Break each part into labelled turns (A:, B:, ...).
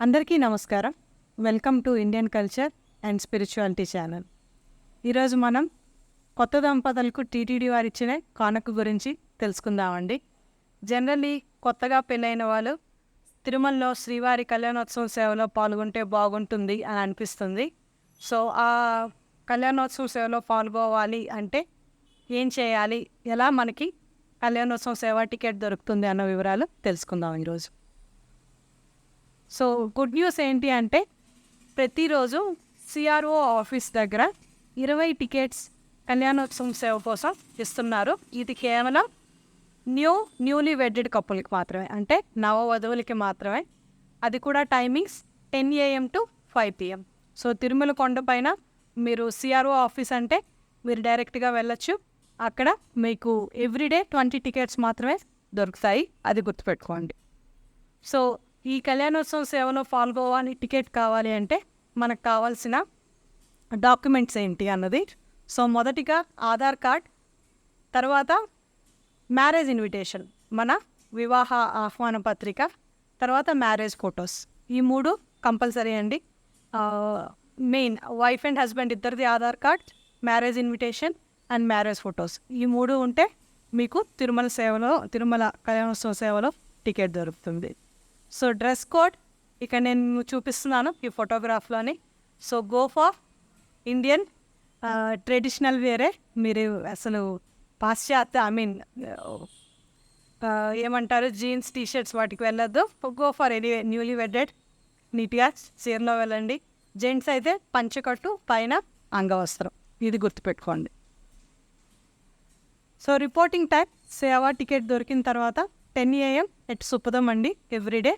A: అందరికీ నమస్కారం. Welcome to Indian culture and spirituality channel. ఈరోజు మనం కొత్త దంపతులకు టీటీడీ వారు ఇచ్చిన కానుక గురించి తెలుసుకుందామండి. జనరల్లీ కొత్తగా పెళ్ళైన వాళ్ళు తిరుమలలో శ్రీవారి కళ్యాణోత్సవం సేవలో పాల్గొంటే బాగుంటుంది అని అనిపిస్తుంది. సో ఆ కళ్యాణోత్సవం సేవలో పాల్గొవాలి అంటే ఏం చేయాలి, ఎలా మనకి కళ్యాణోత్సవం సేవ టికెట్ దొరుకుతుంది అన్న వివరాలు తెలుసుకుందాం ఈరోజు. సో గుడ్ న్యూస్ ఏంటి అంటే ప్రతిరోజు సిఆర్ఓ ఆఫీస్ దగ్గర 20 టికెట్స్ కళ్యాణోత్సవం సేవ కోసం ఇస్తున్నారు. ఇది కేవలం న్యూలీ వెడ్డెడ్ కపుల్కి మాత్రమే, అంటే నవవధువులకి మాత్రమే. అది కూడా timings 10 AM to 5 PM. So Tirumala కొండపైన మీరు సిఆర్ఓ ఆఫీస్ అంటే మీరు డైరెక్ట్గా వెళ్ళొచ్చు. అక్కడ మీకు ఎవ్రీడే 20 టికెట్స్ మాత్రమే దొరుకుతాయి, అది గుర్తుపెట్టుకోండి. సో ఈ కళ్యాణోత్సవం సేవలో పాల్గొవాలి, టికెట్ కావాలి అంటే మనకు కావాల్సిన డాక్యుమెంట్స్ ఏంటి అన్నది. సో మొదటిగా ఆధార్ కార్డ్, తర్వాత మ్యారేజ్ ఇన్విటేషన్, మన వివాహ ఆహ్వాన పత్రిక, తర్వాత మ్యారేజ్ ఫొటోస్. ఈ 3 కంపల్సరీ అండి. మెయిన్ వైఫ్ అండ్ హస్బెండ్ ఇద్దరిది Aadhaar card, marriage invitation and marriage photos. ఈ 3 ఉంటే మీకు తిరుమల కళ్యాణోత్సవ సేవలో టికెట్ దొరుకుతుంది. సో డ్రెస్ కోడ్ ఇక నేను చూపిస్తున్నాను ఈ ఫోటోగ్రాఫ్లోని. So go for Indian traditional వేరే. మీరు అసలు పాశ్చాత్య ఏమంటారు జీన్స్ టీషర్ట్స్ వాటికి వెళ్ళొద్దు. Go for anyway newly wedded నీట్గా చీరలో వెళ్ళండి. జెంట్స్ అయితే పంచకట్టు, పైన అంగవస్త్రం, ఇది గుర్తుపెట్టుకోండి. సో రిపోర్టింగ్ టైం సేవా టికెట్ దొరికిన తర్వాత 10 AM ఎట్ సుపదం అండి ఎవ్రీడే.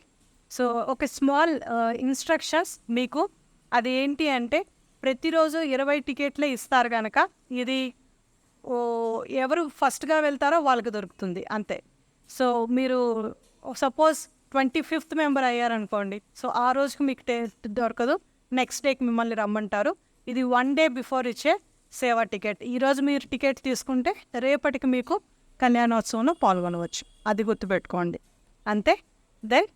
A: సో ఒక స్మాల్ ఇన్స్ట్రక్షన్స్ మీకు. అది ఏంటి అంటే ప్రతిరోజు 20 టికెట్లే ఇస్తారు కనుక ఇది ఎవరు ఫస్ట్గా వెళ్తారో వాళ్ళకి దొరుకుతుంది అంతే. సో మీరు సపోజ్ 25th మెంబర్ అయ్యారనుకోండి, సో ఆ రోజుకి మీకు దొరకదు, నెక్స్ట్ డేకి మిమ్మల్ని రమ్మంటారు. ఇది 1 day బిఫోర్ ఇచ్చే సేవా టికెట్. ఈరోజు మీరు టికెట్ తీసుకుంటే రేపటికి మీకు కళ్యాణోత్సవంలో పాల్గొనవచ్చు, అది గుర్తుపెట్టుకోండి అంతే. దెన్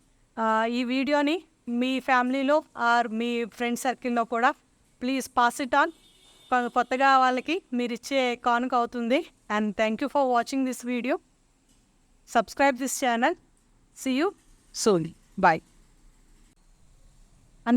A: ఈ వీడియోని మీ ఫ్యామిలీలో ఆర్ మీ ఫ్రెండ్ సర్కిల్లో కూడా ప్లీజ్ పాస్ ఇట్ ఆన్. కొత్తగా వాళ్ళకి మీరు ఇచ్చే కానుక అవుతుంది. And thank you for watching this video. Subscribe this channel. See you soon. Bye.